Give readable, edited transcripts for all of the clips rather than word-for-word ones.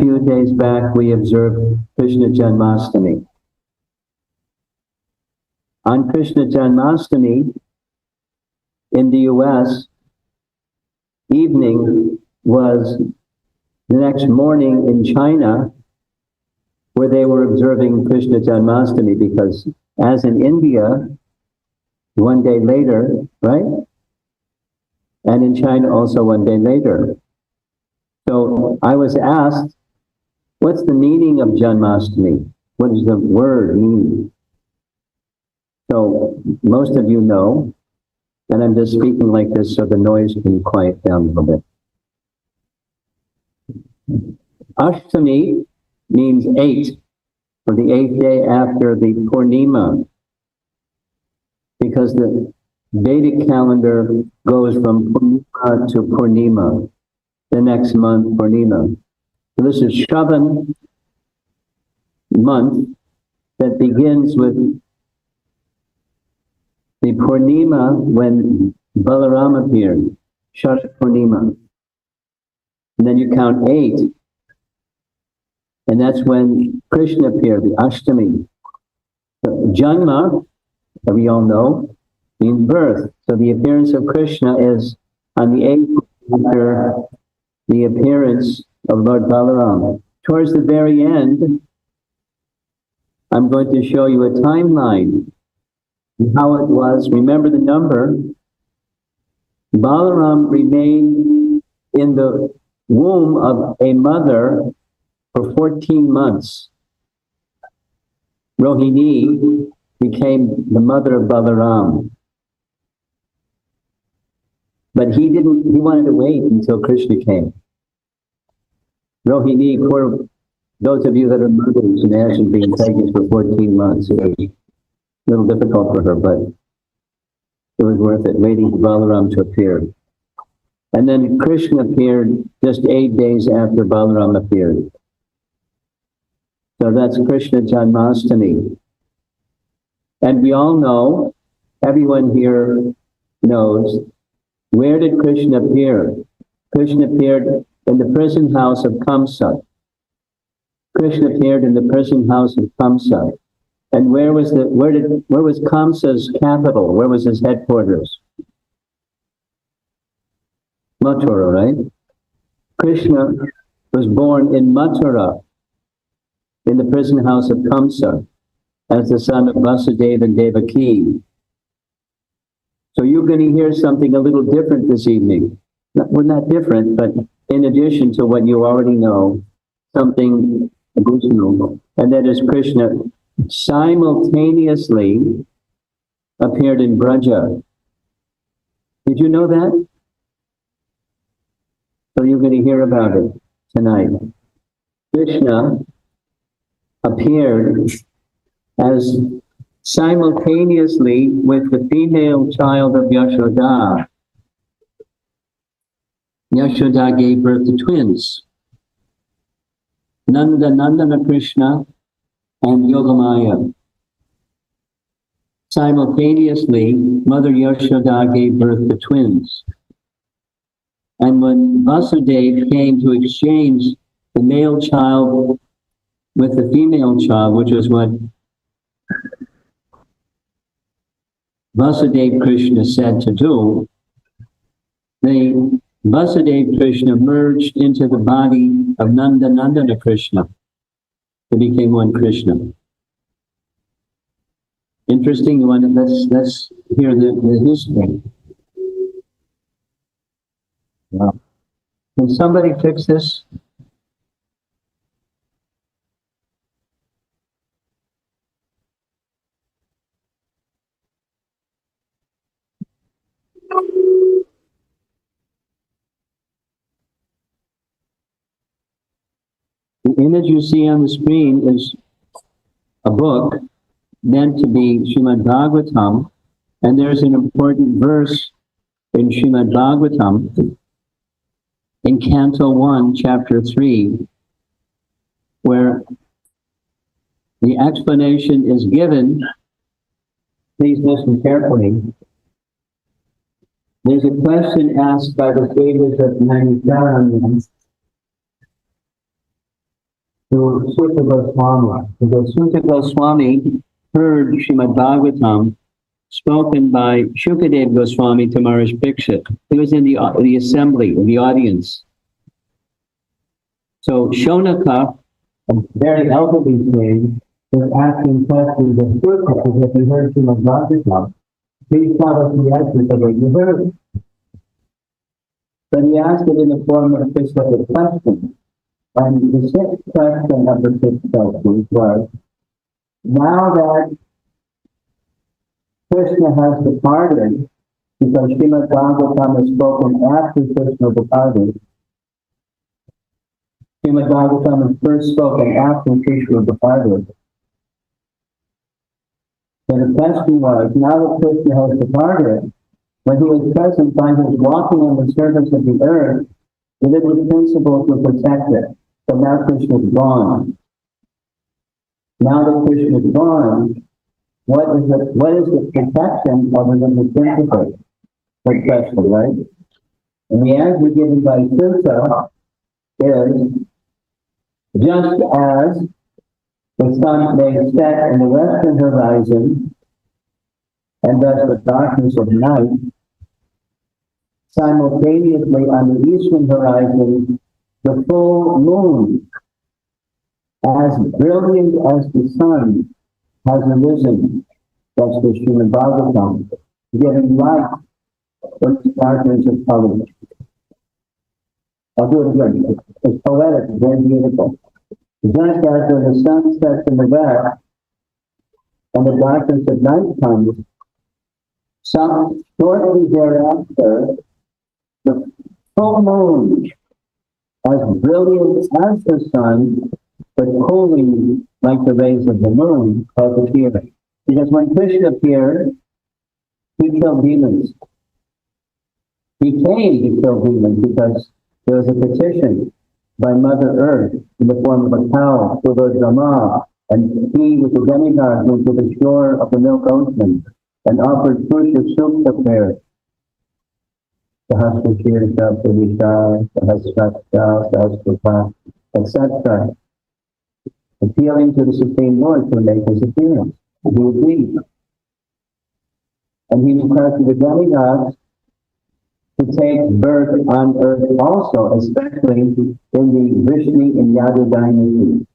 few days back, we observed Krishna Janmashtami. On Krishna Janmashtami, in the US, evening was the next morning in China, where they were observing Krishna Janmashtami, because as in India, one day later, right? And in China also one day later. So I was asked, what's the meaning of Janmashtami? What does the word mean? So most of you know, and I'm just speaking like this so the noise can quiet down a little bit. Ashtami means 8, or the 8th day after the Purnima, because the Vedic calendar goes from Purnima to Purnima, the next month, Purnima. So this is Shravan month that begins with the Purnima when Balaram appeared, Sharat Purnima. And then you count 8, and that's when Krishna appeared, the Ashtami. So Janma, that we all know, means birth. So the appearance of Krishna is on the 8th after the appearance of Lord Balaram. Towards the very end, I'm going to show you a timeline of how it was. Remember the number. Balaram remained in the womb of a mother for 14 months. Rohini became the mother of Balaram. But he wanted to wait until Krishna came. Rohini, for those of you that are mothers, imagine being pregnant for 14 months. It was a little difficult for her, but it was worth it, waiting for Balaram to appear. And then Krishna appeared just 8 days after Balaram appeared. So that's Krishna Janmashtami. And we all know, everyone here knows, where did Krishna appear? Krishna appeared in the prison house of Kamsa. Krishna appeared in the prison house of Kamsa. And where was Kamsa's capital? Where was his headquarters? Mathura, right? Krishna was born in Mathura, in the prison house of Kamsa, as the son of Vasudeva and Devaki. So you're going to hear something a little different this evening. Well, not different, but in addition to what you already know, something additional, and that is Krishna simultaneously appeared in Vraja. Did you know that? So you're going to hear about it tonight. Krishna appeared as simultaneously with the female child of Yashoda. Yashoda gave birth to twins, Nandana Krishna and Yogamaya. Simultaneously, Mother Yashoda gave birth to twins. And when Vasudeva came to exchange the male child with the female child, which was what Vasudeva Krishna said to do, Vasudeva Krishna merged into the body of Nandana Krishna. It became one Krishna. Interesting one. Let's hear the history. Wow. Can somebody fix this? The image you see on the screen is a book meant to be Srimad Bhagavatam, and there's an important verse in Srimad Bhagavatam in Canto 1, Chapter 3, where the explanation is given. Please listen carefully. There's a question asked by the sages of Naimisharanya. to Sutta Goswami. Because Sutta Goswami heard Srimad Bhagavatam spoken by Shukadev Goswami to Maharaj Bhikshut. He was in the assembly, the audience. So Shonaka, a very elderly sage, was asking questions of Shuka as if he heard Srimad Bhagavatam. Please tell us the answer to what you heard. But he asked it in the form of a specific question. And the sixth question of the sixth question was, now that Krishna has departed, because Srimad Bhagavatam is spoken after Krishna departed, Srimad Bhagavatam is first spoken after Krishna departed. So the question was, now that Krishna has departed, when he was present by his walking on the surface of the earth, the living principles were protected. So now Krishna is gone. Now that Krishna is gone, what is the protection of the living principle? Good question, right? And the answer given by Sutta is, just as the sun may set in the western horizon, and thus the darkness of night, simultaneously on the eastern horizon, the full moon, as brilliant as the sun, has arisen. That's the Srimad Bhagavatam, giving light for the darkness of color. I'll do it again. It's poetic, very beautiful. Just as when the sun sets in the west and the darkness of night comes, some shortly thereafter, the full moon, as brilliant as the sun, but cooling like the rays of the moon, has appeared. Because when Krishna appeared, he killed demons. He came to kill demons because there was a petition by Mother Earth in the form of a cow to Lord Brahma, and he with the demigods went to the shore of the milk ocean and offered Purusha Sukta prayer. Sahasrakirta, Purusha, Sahasrakta, Sahasrata, etc. Appealing to the Supreme Lord to make his appearance. He agreed. And he requested the demigods to take birth on earth also, especially in the Vishnu and Yadu Dynasty.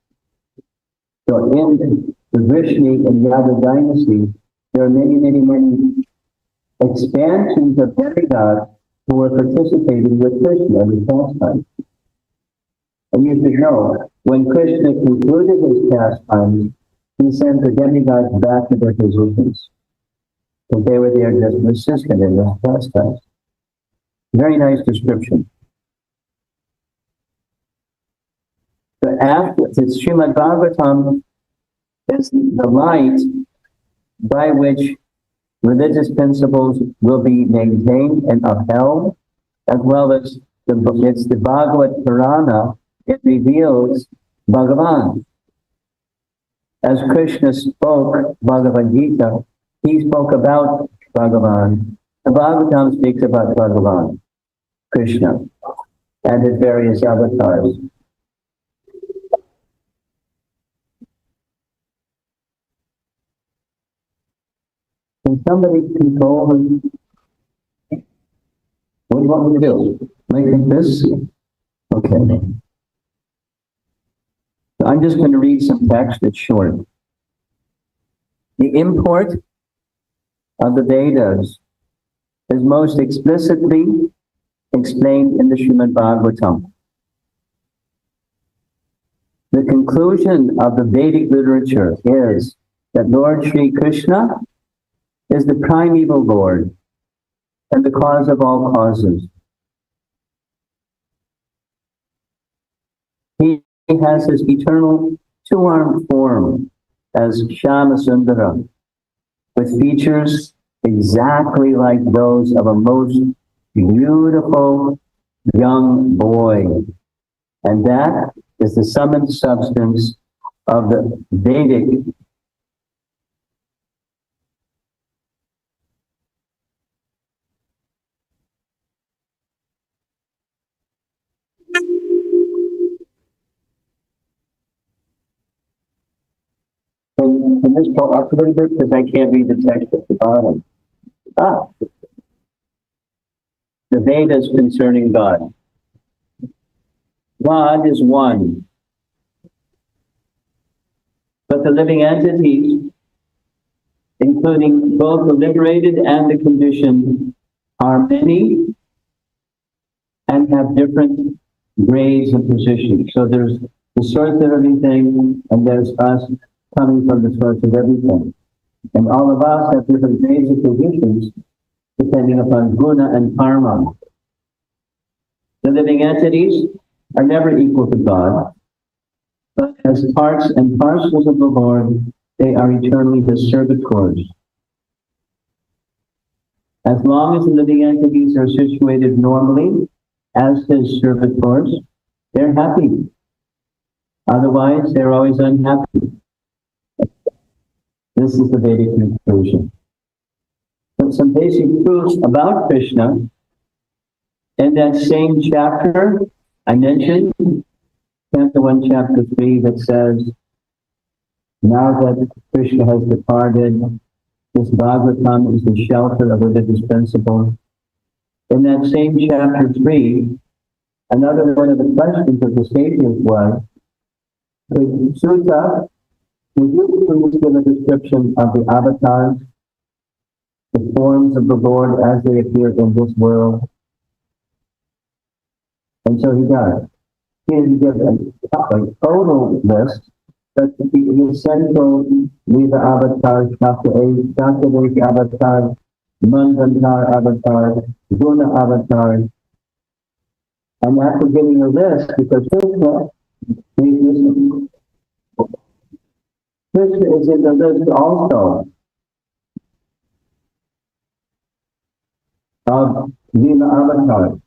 So in the Vishnu and Yadu Dynasty, there are many expansions of demigods who are participating with Krishna in the pastime. And you should know, when Krishna concluded his pastimes, he sent the demigods back to their positions. Because they were there just assistant in the pastimes. Very nice description. But after the Srimad Bhagavatam is the light by which religious principles will be maintained and upheld, as well as it's the Bhagavad Purana. It reveals Bhagavan. As Krishna spoke Bhagavad Gita, he spoke about Bhagavan. The Bhagavatam speaks about Bhagavan, Krishna, and his various avatars. Can somebody control him? What do you want me to do? Make this? Okay. I'm just going to read some text. It's short. The import of the Vedas is most explicitly explained in the Srimad Bhagavatam. The conclusion of the Vedic literature is that Lord Sri Krishna is the primeval Lord and the cause of all causes. He has his eternal two-armed form as Shama Sundara, with features exactly like those of a most beautiful young boy. And that is the sum and substance of the Vedic Can this go up a little bit because I can't read the text at the bottom? The Vedas concerning God. God is one. But the living entities, including both the liberated and the conditioned, are many and have different grades and positions. So there's the source of everything, and there's us coming from the source of everything. And all of us have different grades and positions depending upon guna and karma. The living entities are never equal to God, but as parts and parcels of the Lord, they are eternally His servitors. As long as the living entities are situated normally as His servitors, they're happy. Otherwise, they're always unhappy. This is the Vedic conclusion. But some basic truths about Krishna. In that same chapter I mentioned, chapter 1, chapter 3, that says, now that Krishna has departed, this Bhagavatam is the shelter of religious principle. In that same chapter 3, another one of the questions of the sages was, Sutta, would you please give a description of the avatars, the forms of the Lord as they appear in this world? And so he does. He didn't give a total list, but the essential Lila avatars, Shakti avatars, Mandantar avatars, Guna avatars. And after giving a list, because Krishna is in the list also of Lila avatars.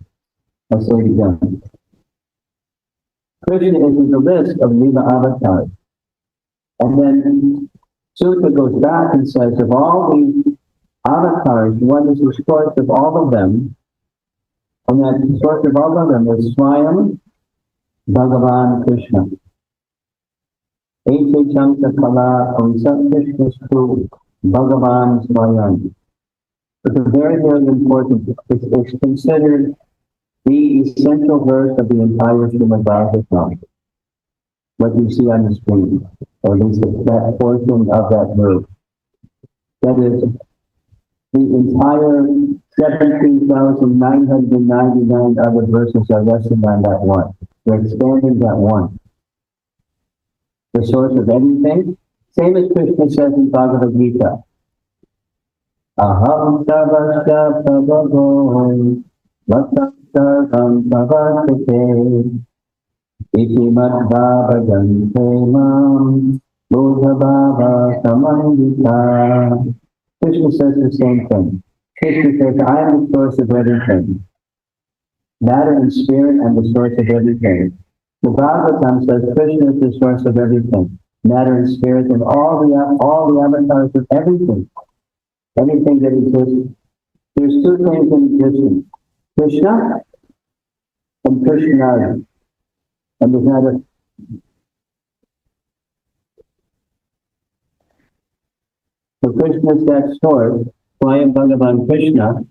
I'll say it again. Krishna is in the list of Lila avatars. And then Sutta goes back and says, of all these avatars, one is the source of all of them, and that source of all of them is Swayam Bhagavan Krishna. Ete Chamsa Kala Amsat Krishnastu Bhagavan Swayam. It's a very, very important, it's considered the essential verse of the entire Srimad Bhagavatam. What you see on the screen, or at least that portion of that verse. That is, the entire 17,999 other verses are resting on that one. They're expanding that one. The source of everything, same as Krishna says in Bhagavad Gita. Aham savasya prabhavo vatam savasate iti madhavajante mam bodhabhava samandita. Krishna says the same thing. Krishna says, I am the source of everything. Matter and spirit and the source of everything. The Bhagavatam says Krishna is the source of everything. Matter and spirit and all the avatars of everything. Anything that exists. There's two things in existence. Krishna and Krishna. And there's not a so Krishna is that source, Swayam Bhagavan Krishna,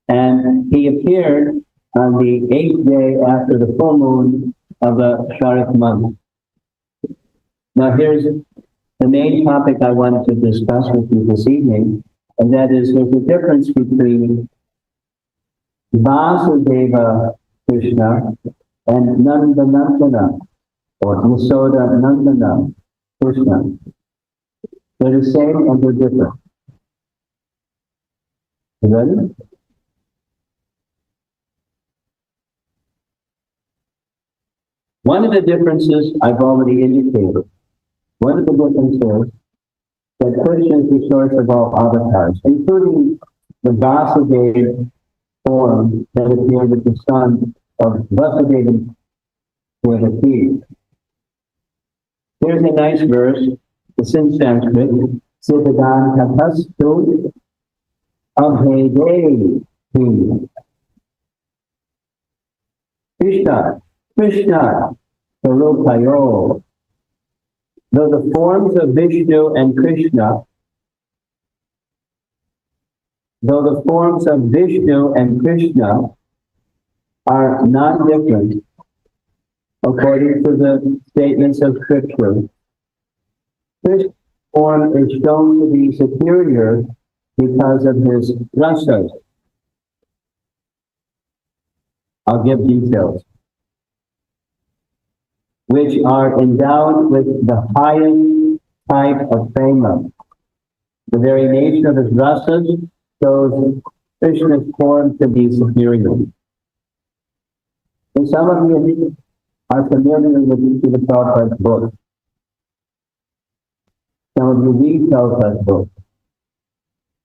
and he appeared on the 8th day after the full moon of the Sharak month. Now here's the main topic I wanted to discuss with you this evening, and that is there's a difference between Vasudeva Krishna and Nandana, or Yasoda Nandana Krishna. They're the same and they're different. You ready? One of the differences I've already indicated. One of the differences that Krishna is the source of all avatars, including the Vasudeva form that appeared with the son of Vasudeva with a key. Here's a nice verse. It's in Sanskrit. Siddhadan Kathastu Abhede Krishna Sarupayo Though the forms of Vishnu and Krishna, are non-different, according to the statements of Scripture, Krishna's form is shown to be superior because of his rasas. I'll give details. Which are endowed with the highest type of prema. The very nature of his rasas shows Krishna's form to be superior. And some of you are familiar with the Prabhupada's book. Some of you read Prabhupada's book.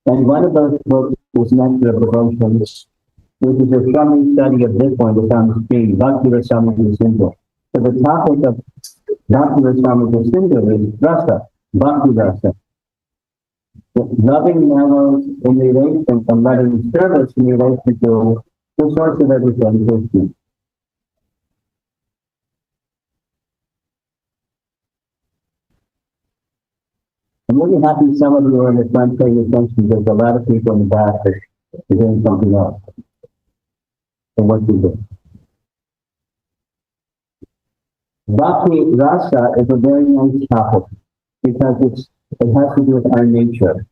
And one of those books was Nectar of Devotions, which is a summary study of this one that's on the screen, Bhakti Rasamrita Sindhu. So the topic of Bhakti Rasamrita Sindhu is rasa, Bhakti rasa. Loving mellows in relation and loving service in relation to the source of everything, Krishna. I'm really happy some of you are in the front paying attention because a lot of people in the back are doing something else. So what you do? Bhakti rasa is a very nice topic because it has to do with our nature.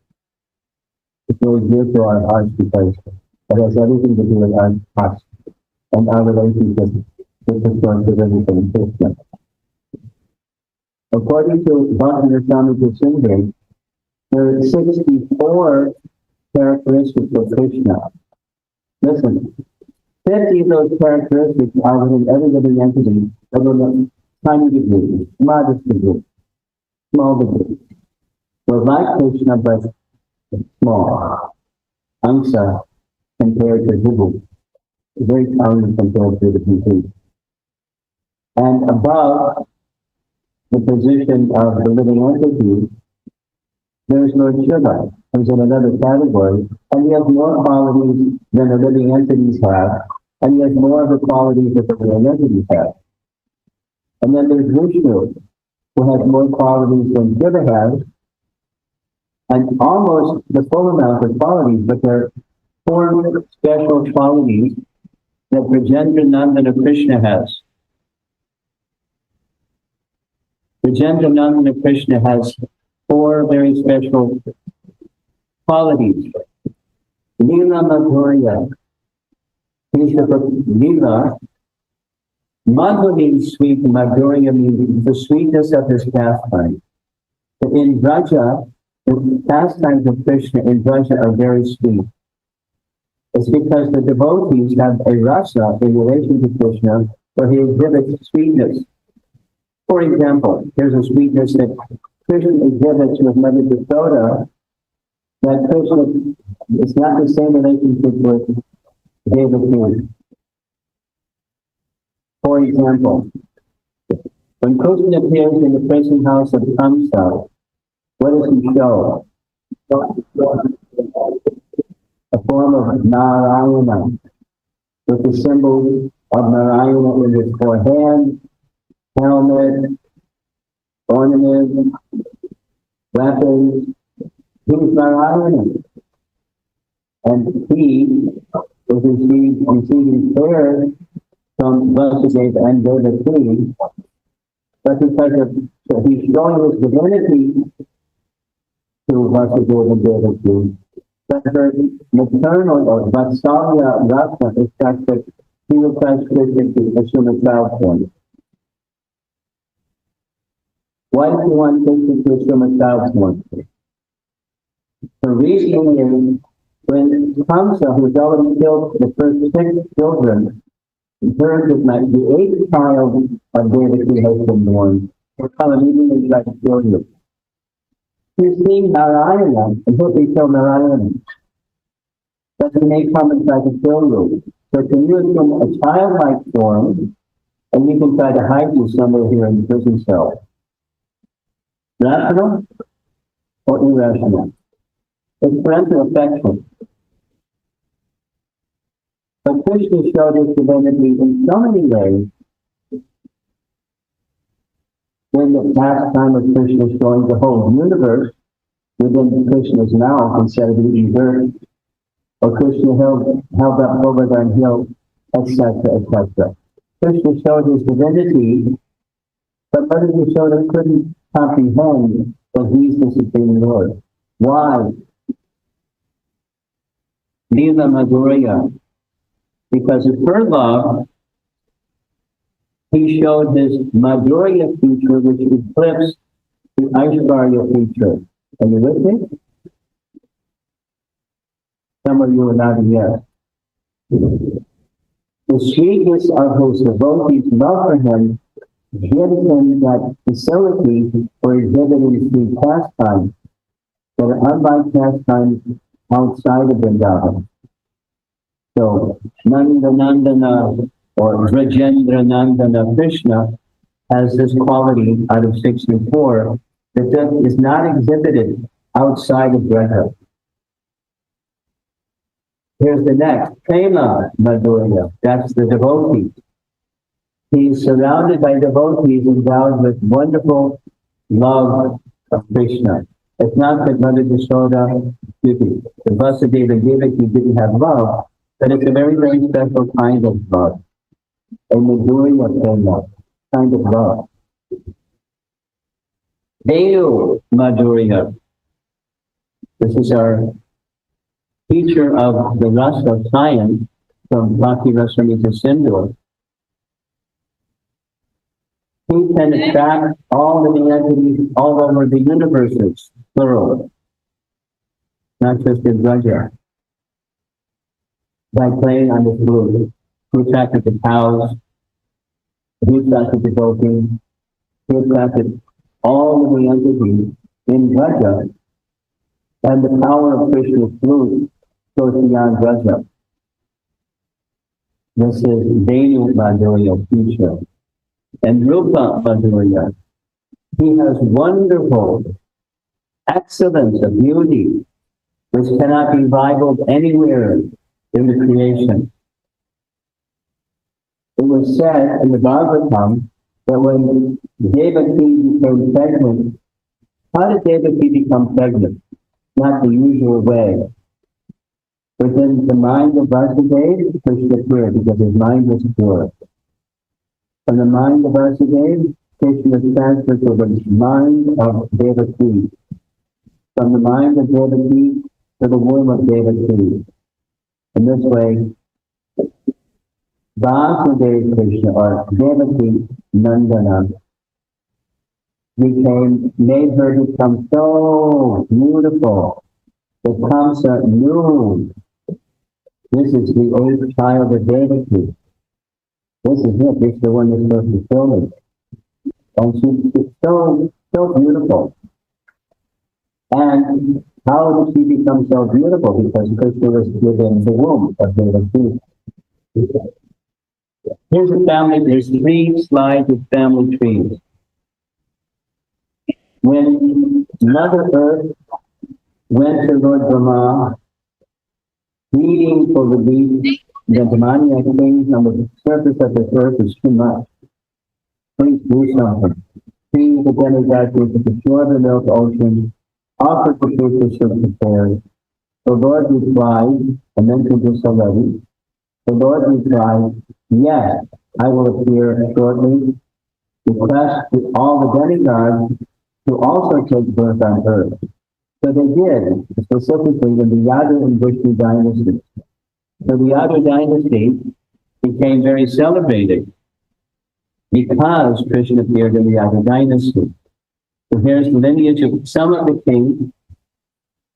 It's really dear to our hearts because it has everything to do with our hearts and our relationship with the source of everything, Krishna. According to Bhakti Rasamrita Sindhu, there are 64 characteristics of Krishna. Listen, 50 of those characteristics are within every living entity of a tiny degree, modest degree, small degree. We're like Krishna, but small. Amsa compared to Vibhu, very tiny compared to the complete. And above the position of the living entity, there's Lord Shiva, who's in another category, and he has more qualities than the living entities have, and he has more of the qualities that the living entities have. And then there's Vishnu, who has more qualities than Shiva has, and almost the full amount of qualities, but there are 4 special qualities that Vrajendra Nandana Krishna has. Vrajendra Nandana Krishna has 4 very special qualities. Lila Madhurya, he's the Lila. Madhu means sweet, Madhurya means the sweetness of his pastime. In Vraja, the pastimes of Krishna in Vraja are very sweet. It's because the devotees have a rasa in relation to Krishna where he exhibits sweetness. For example, there's a sweetness that Krishna exhibits with Mother Yashoda that Krishna, it's not the same relationship with Devaki. For example, when Krishna appears in the prison house of Kamsa, what does he show? A form of Narayana, with the symbol of Narayana in his forehead, helmet, ornament, weapons. He's Narayana. And he was receiving prayers from Vasudeva and Devaki, but because of he's showing his divinity to Vasudeva and Devaki, but her maternal or Vatsalya rasa is such that he requires Krishna to assume a child form. Why does he want Krishna to assume a child form? The reason is when Kamsa, who's already killed the first 6 children, heard that the 8th child of Devaki has been born, he'll come immediately try to kill you. He's seeing Narayana, and he'll be killed Narayana. But he may come and try to kill you. So can you assume a childlike form, and you can try to hide you somewhere here in the prison cell? Rational or irrational? It's parental affection. But Krishna showed his divinity in so many ways when the pastime of Krishna is showing the whole universe within Krishna's mouth instead of eating dirt, or Krishna held up Govardhan Hill, etc., etc. Krishna showed his divinity, but Mother Yashoda couldn't comprehend that he's the Supreme Lord. Why? Leela Madhurya. Because of her love, he showed his Madhurya feature, which eclipsed the Aishvarya feature. Are you with me? Some of you are nodding yes. The sweetness of his devotees' love for him gives him that facility for exhibiting three pastimes that are unlike pastimes outside of Vrindavan. So, Nanda Nandana or Vrajendra Nandana Krishna has this quality out of 64 that is not exhibited outside of Vraja. Here's the next, Prema Madhurya, that's the devotee. He's surrounded by devotees endowed with wonderful love of Krishna. It's not that Mother Yashoda, the Vasudeva Devaki didn't have love, but it's a very, very special kind of love. A Madhurya Prema kind of love. Venu Madhurya. This is our teacher of the rasa of science from Bhakti Rasamrita Sindhu. He can attract all living entities all over the universes, plural, not just in Vraja. By playing on the flute, he attracted the cows, he attracted the gopi, he attracted all living entities in Vraja, and the power of Krishna's flute goes beyond Vraja. This is Venu Madhurya feature. And Rupa Madhurya, he has wonderful excellence of beauty, which cannot be rivaled anywhere in the creation. It was said in the Bhagavatam that when Devaki became pregnant, how did Devaki become pregnant? Not the usual way. Within the mind of Vasudeva, Krishna appeared because his mind was pure. From the mind of Vasudeva, Krishna is transferred to the mind of Devaki. From the mind of Devaki to the womb of Devaki. In this way, Vasudeva Krishna, or Devaki Nandana, made her become so beautiful. The Kamsa knew this is the 8th child of Devaki. This is it. This is the one that's supposed to kill it. And she's so beautiful. And how did she become so beautiful? Because Krishna was within the womb of Devaki. Here's a family. There's 3 slides of family trees. When Mother Earth went to Lord Brahma, pleading for relief, the demoniac things on the surface of the earth is too much. Please do something. Please the demigods to secure the milk ocean, offer to Krishna affairs. The Lord replied, I mentioned this already. The Lord replied, yes, I will appear shortly. Request all the demigods to also take birth on earth. So they did, specifically in the Yadu and Vishnu dynasties. So the Yadu Dynasty became very celebrated because Krishna appeared in the Yadu Dynasty. So here's the lineage of some of the kings,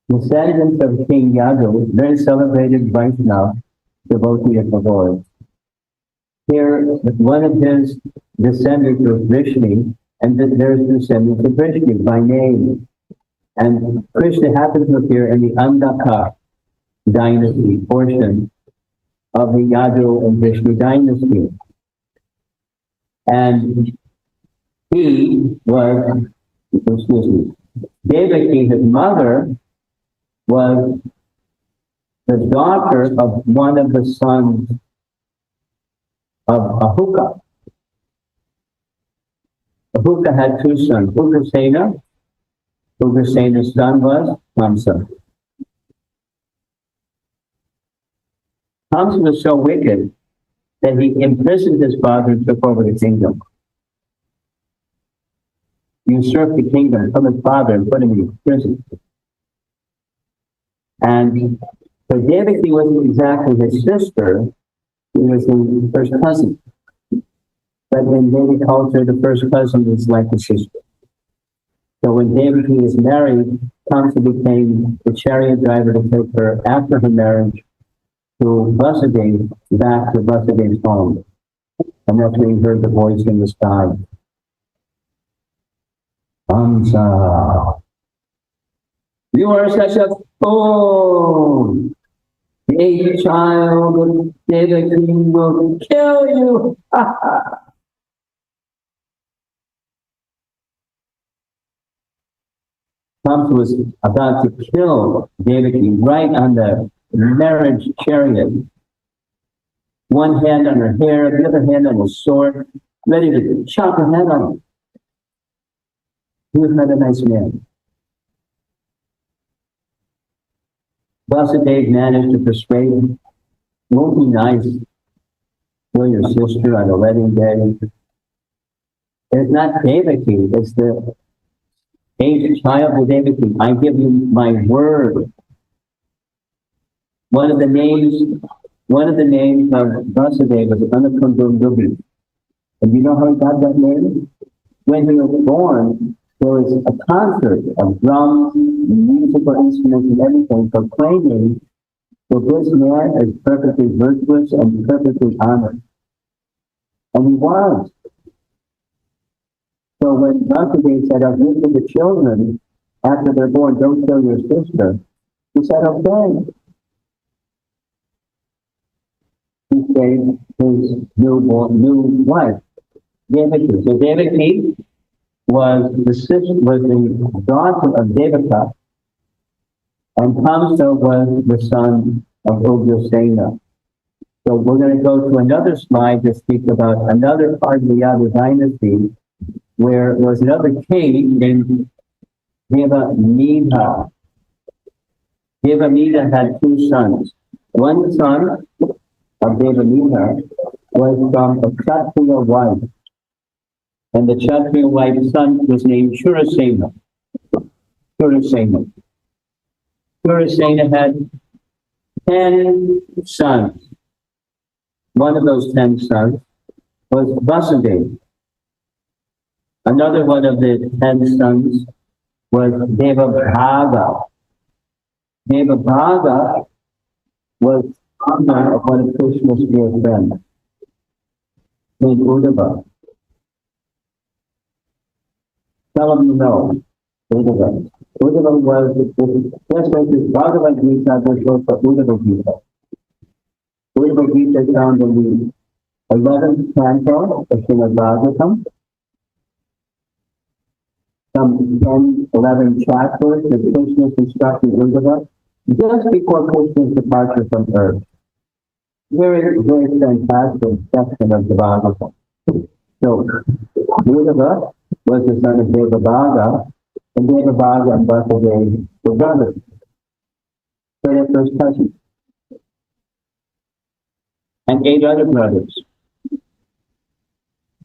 descendants of King Yadu, very celebrated Vaishnava, devotee of the Lord. Here, one of his descendants was Vishnu, and there's descendants of Vishnu by name. And Krishna happened to appear in the Andhaka dynasty portion of the Yadu and Vishnu dynasty. And he was, Devaki, his mother, was the daughter of one of the sons of Ahuka. Ahuka had two sons, Ugrasena. Ugrasena's son was Kamsa. Kamsa was so wicked that he imprisoned his father and took over the kingdom. Usurped the kingdom from his father and put him in prison. And so Devaki wasn't exactly his sister, he was his first cousin. But in Vedic culture, the first cousin is like a sister. So when Devaki was married, Kamsa became the chariot driver to take her after her marriage to Vasudeva, back to Vasudeva's home. And that's when he heard the voice in the sky. Kamsa, you are such a fool. A child of Devaki will kill you. Kamsa was about to kill Devaki right on the marriage chariot. One hand on her hair, the other hand on his sword, ready to chop her head off. He was not a nice man. Vasudeva managed to persuade him, won't be nice to kill your sister on a wedding day. It's not Devaki, it's the aged child of Devaki. I give you my word. One of the names of Vasudeva was Anakundundubi. And you know how he got that name? When he was born, there was a concert of drums, musical instruments, and everything proclaiming that this man is perfectly virtuous and perfectly honored. And he was. So when Vasudeva said, I'll give you the children after they're born, don't kill your sister, he said, okay. He saved his new wife, Devaki. So Devaki was the daughter of Devaka, and Kamsa was the son of Ugrasena. So we're going to go to another slide to speak about another part of the Yadu Dynasty, where there was another king named Devamida. Devamida had two sons. One son of Devamida was from a Kshatriya wife. And the Kshatriya wife's son was named Shurasena. Shurasena had 10 sons. One of those 10 sons was Vasudeva. Another one of the 10 sons was Devabhaga. Devabhaga was son of one of Krishna's dear friends, named Uddhava. Some of you know Uddhava. Uddhava was the first way to Bhagavad Gita was short for Uddhava Gita. Uddhava Gita is found in the 11th canto of Srimad Bhagavatam. Some 10, 11 chapters that Krishna instructed Uddhava just before Krishna's departure from earth. Very, very fantastic section of the Bhagavatam. So, Uddhava was the son of Devabhaga, and Devabhaga and Vasudeva were brothers. So they're first cousins. And 8 other brothers.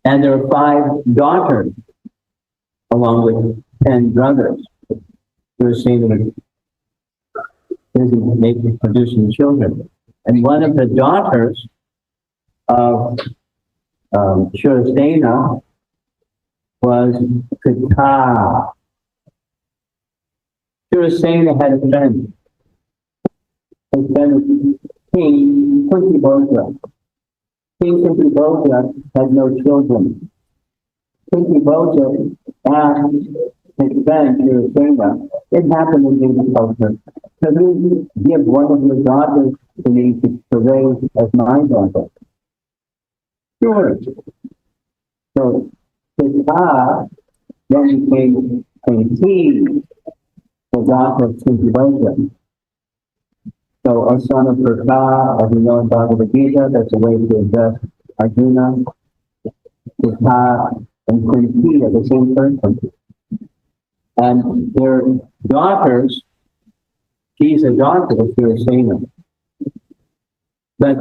And there are 5 daughters, along with 10 brothers. We're seeing that busy producing children. And one of the daughters of Shurasena was Kata. Shurasena had a friend. His friend was King Kunti. King Kunti had no children. Kunti asked his friend Shurasena, it happened in Vedic culture, can you give one of your daughters to me to raise as my daughter? Sure. So Kata then became Kunti, the daughter of Kunti. So a son of Kata, as we know in Bhagavad Gita, that's a way to address Arjuna. Kata and Kunti are the same person. And their daughters, she's a daughter of Hirasena. But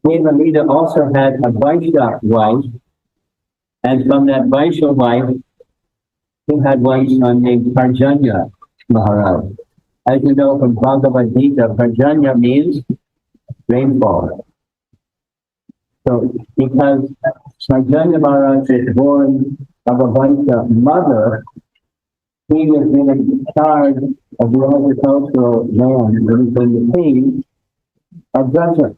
Devalita also had a Vaishya wife, and from that Vaishya wife, he had one son named Parjanya Maharaj. As you know from Bhagavad Gita, Parjanya means rainfall. So because Parjanya Maharaj is born of a Vaishya mother, he was given charge of the agricultural land when he became the king of Vraja.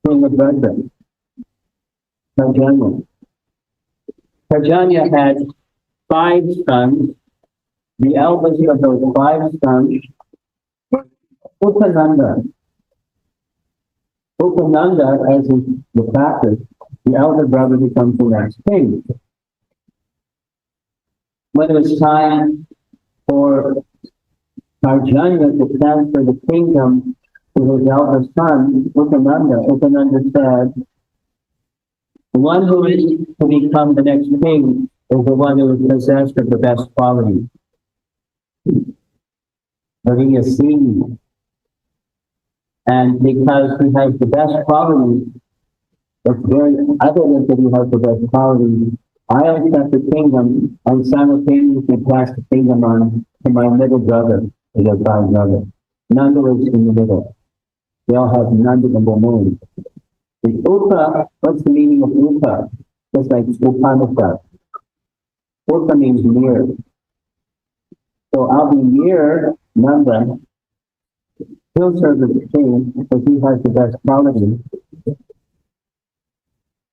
King of Vraja. Parjanya. Parjanya had 5 sons. The eldest of those 5 sons was Upananda. Upananda, as is the practice, the elder brother becomes the next king. When it was time for Parjanya to transfer the kingdom to his eldest son, Upananda said, the one who is to become the next king is the one who is possessed of the best qualities. But he is seen. And because he has the best qualities, it's very evident that he has the best qualities. I accept the kingdom and simultaneously pass the kingdom on to my middle brother, the God brother. Nanda is in the middle. They all have Nanda in their name. The Upa, what's the meaning of Upa? Just like Upanishad. Upa means near. So I'll be near Nanda. He'll serve as the king because he has the best quality.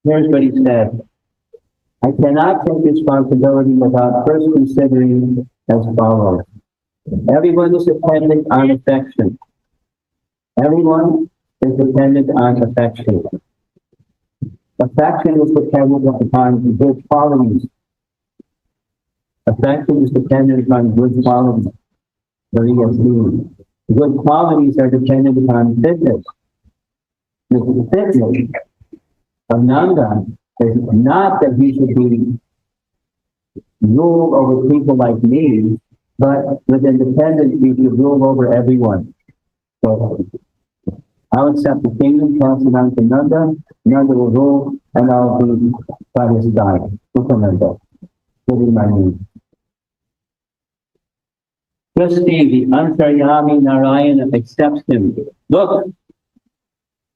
Here's what he said. I cannot take responsibility without first considering as follows. Everyone is dependent on affection. Everyone is dependent on affection. Affection is dependent upon good qualities. Affection is dependent upon good qualities. Very esteemed. Good qualities are dependent upon fitness. The fitness of Nanda is not that he should be ruled over people like me, but with independence he should rule over everyone. So I'll accept the kingdom, pass it on to Nanda, Nanda will rule, and I'll be by his side. Upananda, giving my name. Just see, the Antaryami Narayana accepts him. Look,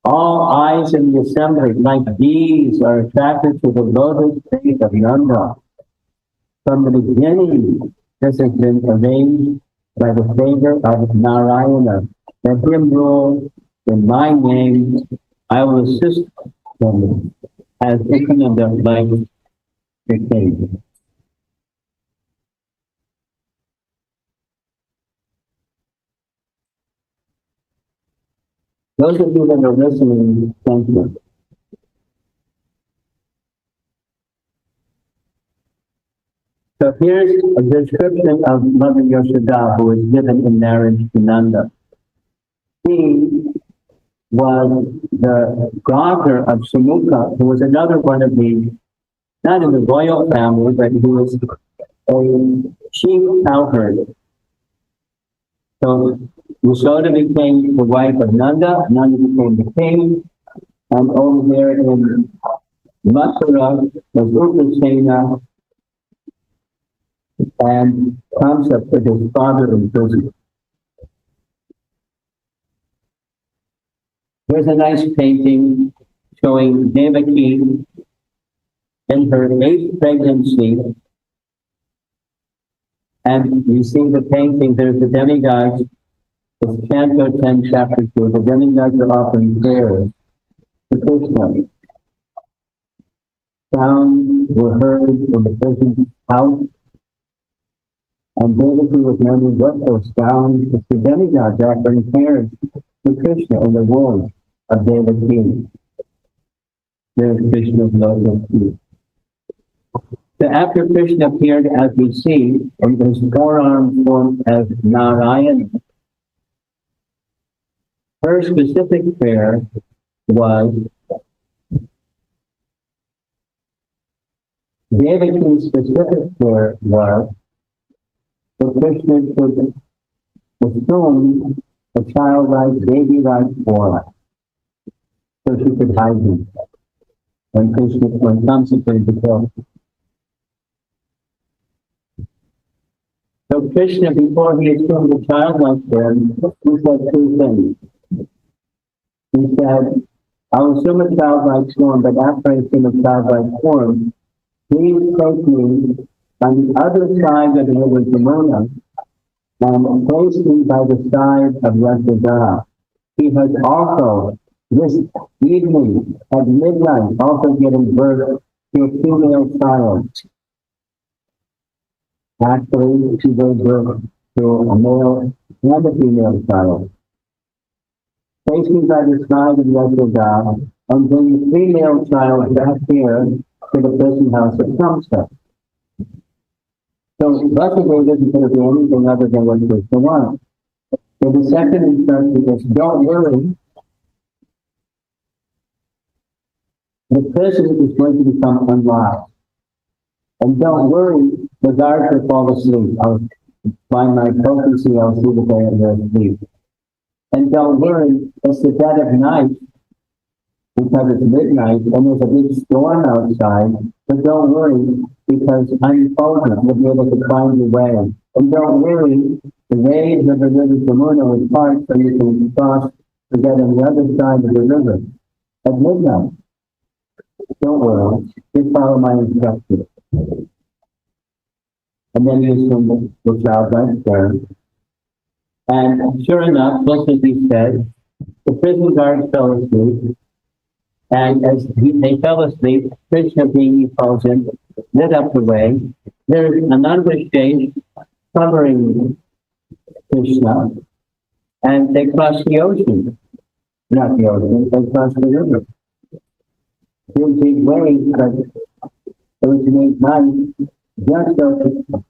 all eyes in the assembly, like bees, are attracted to the lotus feet of Nanda. From the beginning, this has been arranged by the favor of Narayana. Let him rule in my name. I will assist him as Upananda like the king. Those of you that are listening, thank you. So here's a description of Mother Yashoda, who was given in marriage to Nanda. She was the daughter of Sumukha, who was another one of the, not in the royal family, but who was a chief cowherd. So Yashoda became the wife of Nanda, Nanda became the king, and over there in Mathura was Ugrasena, and Kamsa put his father in prison. Here's a nice painting showing Devaki in her 8th pregnancy. And you see the painting, there's the demigods. It's Canto 10, Chapter 2. The demigods are offering prayers to Krishna. Sounds were heard in the prison's house. And Devaki was wondering what those sounds. It's the demigods offering prayers to Krishna in the womb of Devaki. There's Krishna's lotus feet. So after Krishna appeared, as we see, in his forearm formed as Narayana, her specific prayer was, Devaki's specific prayer was that Krishna should assume a childlike, baby-like form, so she could hide him when Kamsa came to kill. So Krishna, before he assumed a childlike form, he said two things. He said, I'll assume a childlike form, but after I assume a childlike form, please take me on the other side of the river Yamuna and place me by the side of Yadu. He has also, this evening at midnight, also given birth to a female child. Actually, she gave birth to a male and a female child. Place me by the side of Yadu and bring the female child back here to the prison house of Kamsa. So Vasudeva isn't going to do anything other than what Krishna wants. So the second instruction is, don't worry. The prison is going to become unlocked. And don't worry, the guards will fall asleep. By my potency, I'll see that they're asleep. And don't worry, it's the dead of night, because it's midnight, and there's a big storm outside. But don't worry, because I'm potent, you'll be able to find your way. And don't worry, the waves of the river Yamuna will part so you can cross to get on the other side of the river at midnight. Don't worry, just follow my instructions. And then you assume the childlike form. And sure enough, just as he said, the prison guards fell asleep. And as they fell asleep, Krishna, being effulgent, lit up the way. There's an undershade covering Krishna, and they crossed the ocean. Not the ocean, they crossed the river. These big waves, but it was made night, just so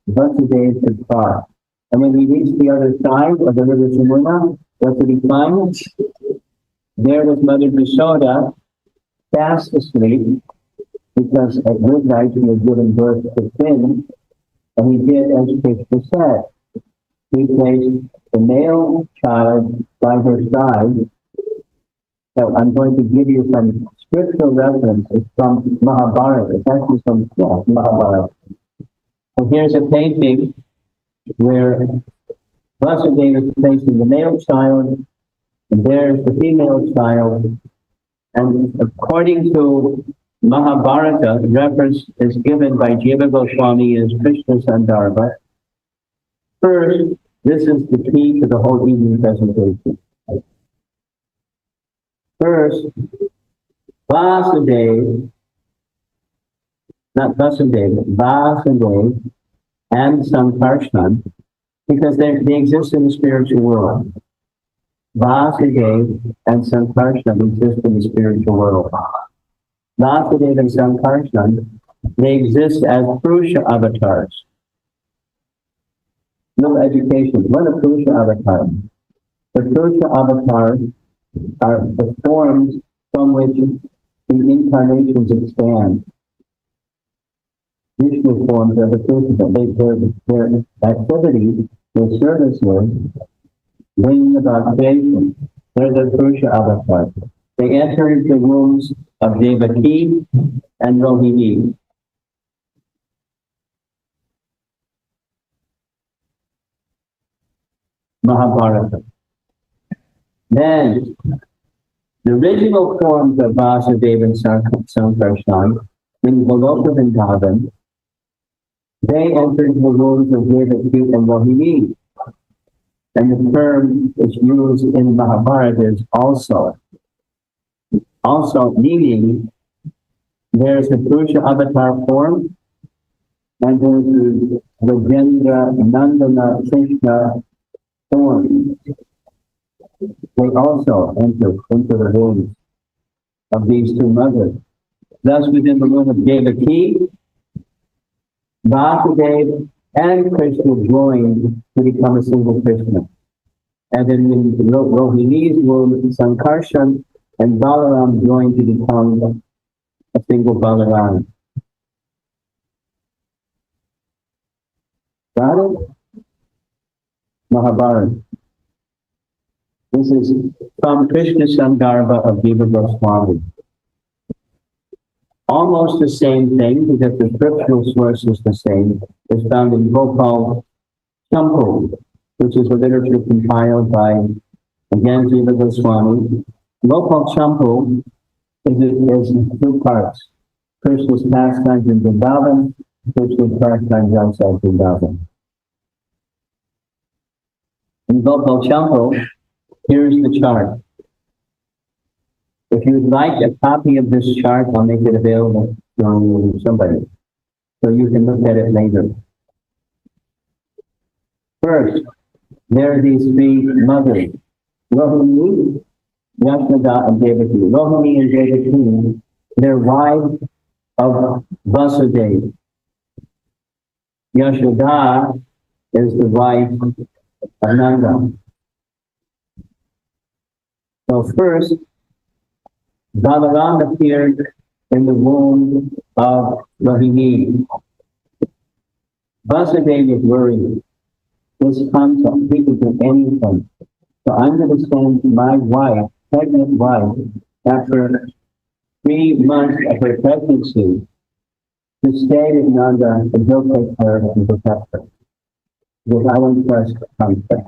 Vasudeva could cross. And when he reached the other side of the river Yamuna, what did he find? There was Mother Yashoda, fast asleep, because at midnight he had given birth to twins, and he did as Krishna said. He placed the male child by her side. So I'm going to give you some scriptural references from Mahabharata. It's actually from Mahabharata. So here's a painting where Vasudeva is placing the male child, and there's the female child. And according to Mahabharata, reference is given by Jiva Goswami as Krishna Sandarbha. First, this is the key to the whole evening presentation. First, Vasudeva, not Vasudeva, Vasudeva and Sankarshan, because they exist in the spiritual world. Vasudeva and Sankarshan exist in the spiritual world. Vasudeva and Sankarshan, they exist as Purusha avatars. No education. What are Purusha avatars? The Purusha avatars are the forms from which the incarnations expand. Vishnu forms are the Purusha. Their activity, their service is bringing about creation. They're the Purusha avatars. They enter into the wombs of Devaki and Rohini. Mahabharata. Then, the original forms of Vasudeva and Sankarshan, in Goloka Vrindavan, they entered the wombs of Devaki and Rohini. And the term is used in Mahabharata is also. Also meaning there's the Purusha avatar form, and there's the Rajendra, Nandana, Krishna form. They also enter into the wombs of these two mothers. Thus, within the womb of Devaki, Vasudeva and Krishna joined to become a single Krishna. And then in Rohini's womb, Sankarshan and Balaram joined to become a single Balaram. Got it? Mahabharata. This is from Krishna Sangarbha of Jiva Goswami. Almost the same thing, because the scriptural source is the same, is found in Gopal Champu, which is a literature compiled by, again, Jiva Goswami. Gopal Champu is in two parts. Krishna's pastimes in Vrindavan, Krishna's pastimes outside Vrindavan. In Gopal Champu, here's the chart. If you'd like a copy of this chart, I'll make it available to somebody, so you can look at it later. First, there are these three mothers, Rohini, Yashoda, and Devaki. Rohini and Devaki, they're wives of Vasudeva. Yashoda is the wife of Nanda. So first, Balaram appeared in the womb of Rohini. Vasudeva was worried. This concept, he could do anything. So I'm going to send my wife, pregnant wife, after 3 months of her pregnancy, to stay with Nanda and he'll take care of her and protect her. Because I won't trust the concept.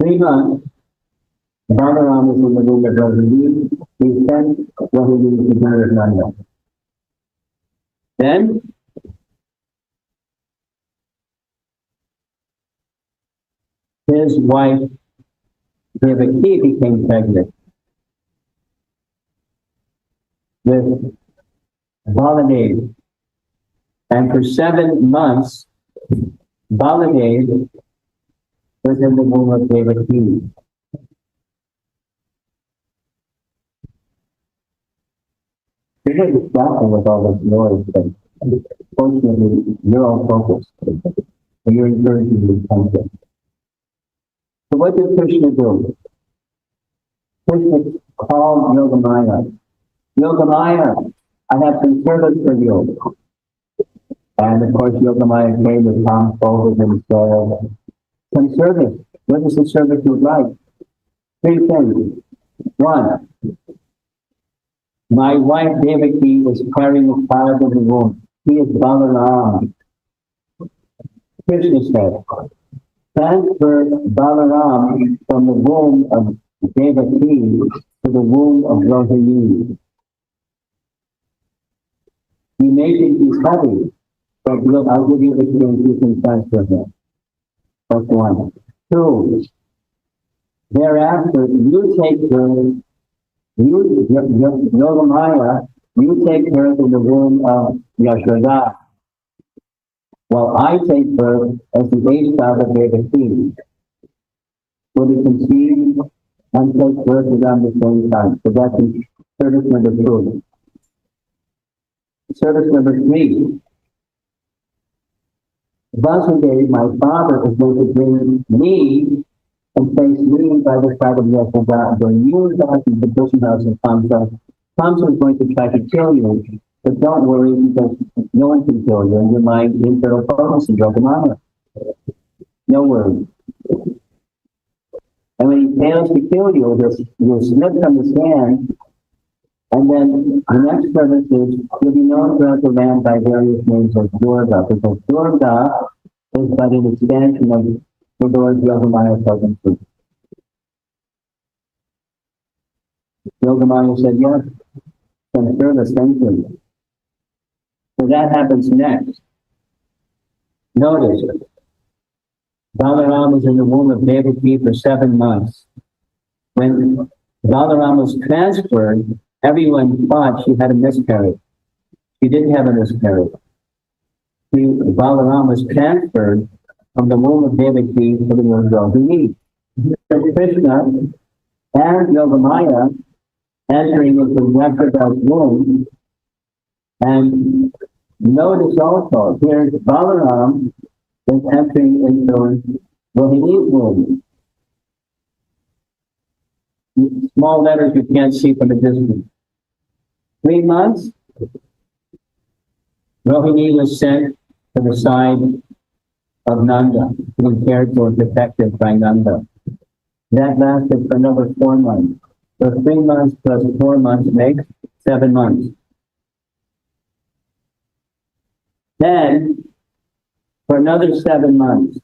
3 months, Balaram was in the womb of Rohini. He sent Rohini to be with Nanda. Then, his wife, Devaki, became pregnant with Baladeva. And for 7 months, Baladeva was in the womb of Devaki. You're going to distracted with all this noise, but fortunately, you're all focused. And you're encouraging the concept. So what did Krishna do? Krishna called Yogamaya. Yogamaya, I have some service for you. And of course, Yogamaya came with palms folded and said, some service. What is the service you would like? 3 things. 1, my wife Devaki is carrying a child in the womb. He is Balaram. Krishna said, transfer Balaram from the womb of Devaki to the womb of Rohini. You may think he's heavy, but look, I'll give you the things you can transfer him. That's 1. 2, thereafter, you take her, Yogamaya, you take her to the womb of Yashoda, while I take her as the age child of Devaki. Will be conceived and take birth around the same time. So that's in service number 2. Service number 3. Vasudeva, my father, is going to bring me and place me by the side of Yashoda. When you got to the prison house in Kamsa, Kamsa is going to try to kill you, but don't worry, because no one can kill you, and you're my internal potency, Yogamaya. No worry. And when he fails to kill you, you'll slip from his hand, and then the next service is, you'll be known throughout the land by various names as Durga, because Durga is but an expansion of the Lord Yogamaya present truth. Yogamaya said, yes, some service, thank you. So that happens next. Notice, Balaram was in the womb of Devaki for 7 months. When Balaram was transferred, everyone thought she had a miscarriage. She didn't have a miscarriage. Balaram was transferred from the womb of Devaki to the womb of Rohini. Krishna and Yogamaya entering into Yashoda's womb. And notice also, here's Balaram is entering into Rohini's womb. Small letters you can't see from a distance. 3 months, Rohini was sent to the side of Nanda, being cared for and protected by Nanda. That lasted for another 4 months. So 3 months plus 4 months makes 7 months. Then, for another 7 months,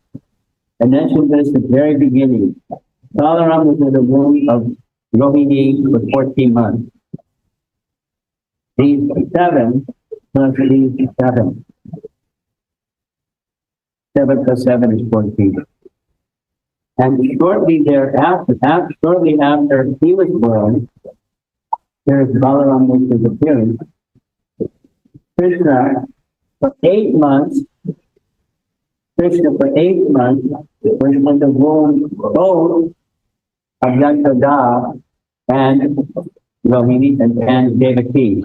I mentioned this at the very beginning, Balaram was in the womb of Rohini for 14 months. These 7 plus these 7. 7 plus 7 is 14. And shortly thereafter, shortly after he was born, there is Balaram makes his appearance. Krishna, for 8 months, was in the womb both of Yashoda and Rohini and Devaki.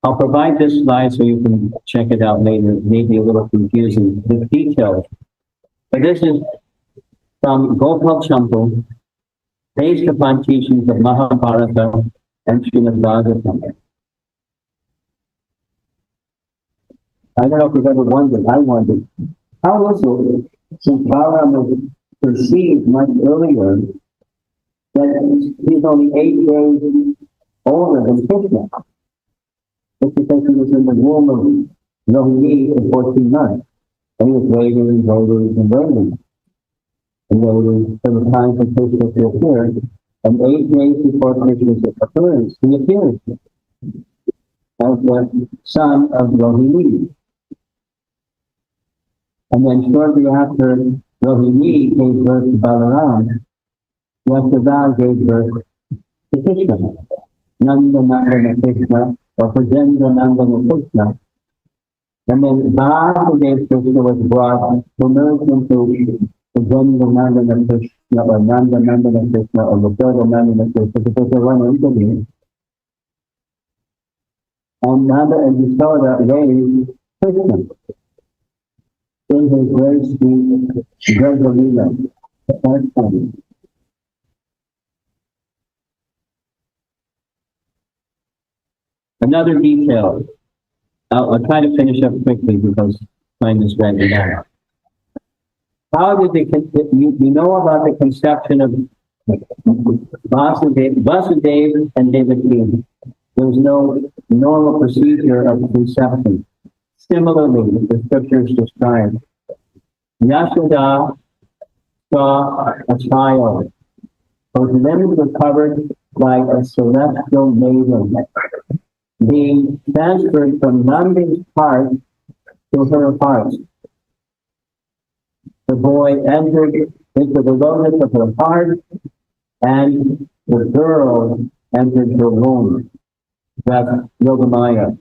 I'll provide this slide so you can check it out later. It may be a little confusing, the details. But this is from Gopal Champu, based upon teachings of Mahabharata and Srimad Bhagavatam. I don't know if you've ever wondered, I wondered, how was it, since Balaram was perceived much earlier, that he's only 8 days older than Krishna? It's because he was in the womb of Rohini for 14 months. And he was waiting and waiting and waiting. And waiting for the time for Krishna to appear. And 8 days before Krishna's appearance, he appeared as the son of Rohini. And then shortly after Rohini gave birth to Balaram, Yashoda gave birth to Krishna. Nanda Nandana Krishna, or Prajendra Nandana Krishna. And then Vasudeva Krishna was brought to merge into Prajendra Nandana Krishna, or Nanda Nandana Krishna, or Vasudha Nandana Krishna, because they run into me. And Nanda and Yashoda raised Krishna in his very sweet Vraja Leela. Another detail, I'll try to finish up quickly because time is running out. How did you know about the conception of Vasudeva and Devaki? There was no normal procedure of conception. Similarly, the scriptures describe Yashoda saw a child whose limbs were covered by a celestial maiden, being transferred from Nanda's heart to her heart. The boy entered into the lotus of her heart, and the girl entered her womb. That's Yogamaya.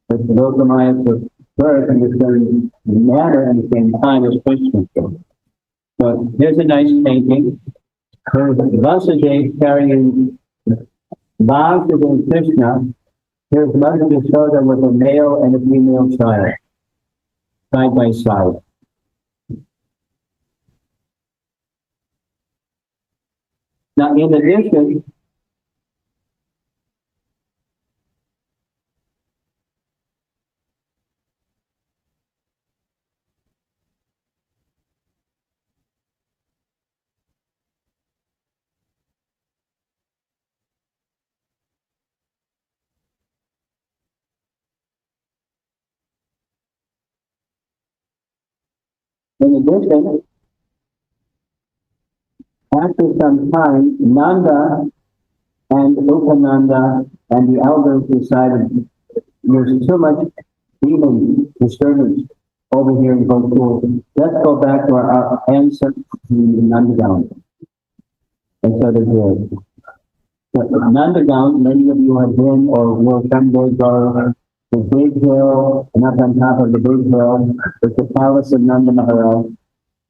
But Yogamaya took birth in the same manner and the same time as Krishna. So here's a nice painting. Vasudeva carrying Vasudeva and Krishna. Here's Mother Yashoda with a male and a female child, side by side. Now, in addition, after some time, Nanda and Upananda and the elders decided there's too much demon disturbance over here in Gokul. Let's go back to our ancestors in Nandagaon. And so they did. But Nandagaon, many of you have been or will someday go the big hill, and up on top of the big hill is the palace of Nanda Maharaj,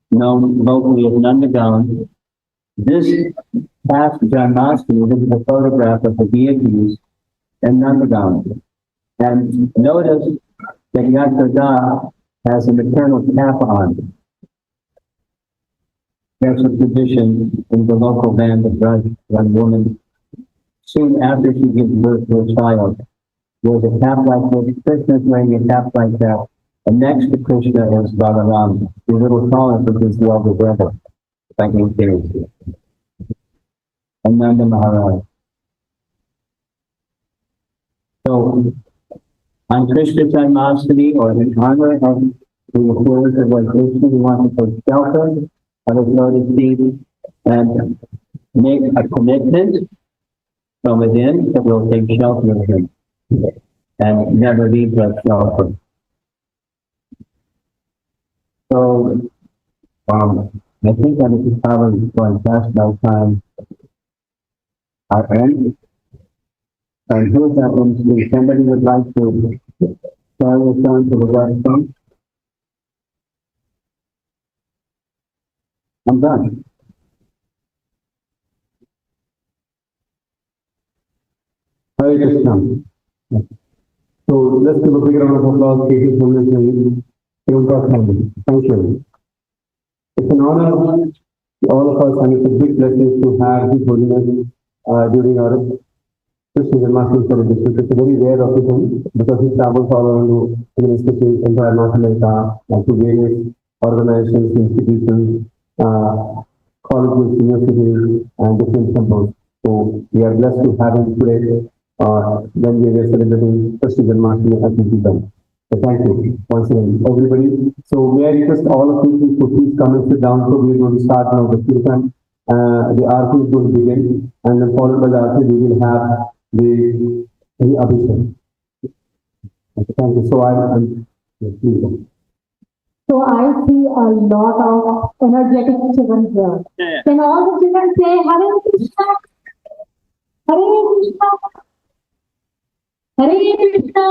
known locally as Nandagaon. This past Janmashtami, this is a photograph of the deities in Nandagaon. And notice that Yashoda has a maternal cap on. There's a tradition in the local band of Vraja, one woman, soon after she gives birth to a child, There's a cap like this. Krishna's wearing a cap like that. And next to Krishna is Balaram, the little taller, which is the elder brother. Thank you, and Nanda Maharaj. So, on Krishna Janmashtami, or in honor of the affairs of Lord Krishna, we want to take shelter of his lotus feet and make a commitment from within that we'll take shelter of him and never leave that shelter. So, I think that this is probably going past my time. Our end. And here's that one. If somebody would like to share this on to the website. I'm done. Hare Krishna. So let's give a big round of applause to Thank you. It's an honor to all of us, and it's a big blessing to have His Holiness during our Krishna Janmashtami celebration. It's a very rare occasion because he travels all around the entire North America to various organizations, institutions, colleges, universities, and different temples. So we are blessed to have him today when we are celebrating Krishna Janmashtami at the time. So thank you once again, everybody. So may I request all of you to please come and sit down. So we are going to start now the kirtan. The arti is going to begin, and then followed by the arti, we will have the abhishek. Thank you. So I see a lot of energetic children here. Yeah. Can all the children say Hare Krishna? Hare Krishna? Hare Krishna?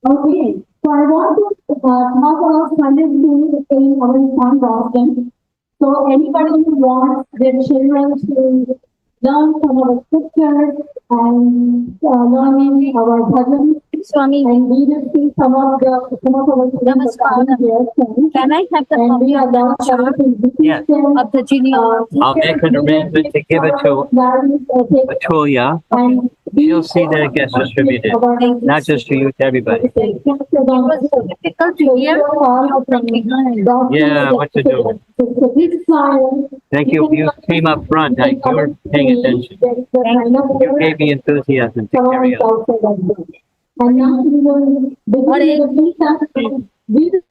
Okay. So I want to talk about Sunday school in our son Boston. So anybody who wants their children to learn some of the scriptures and learning our bhajans, Swami, and we will see some of our students. Can I have the copy of the genealogy? I'll make an arrangement to give it to Atulia. And you'll see that it gets distributed, not just to you, to everybody. It was difficult to hear all from behind. Yeah, what to do? Thank you. You came up front. You were paying attention. You gave me enthusiasm to carry on. And now we will begin the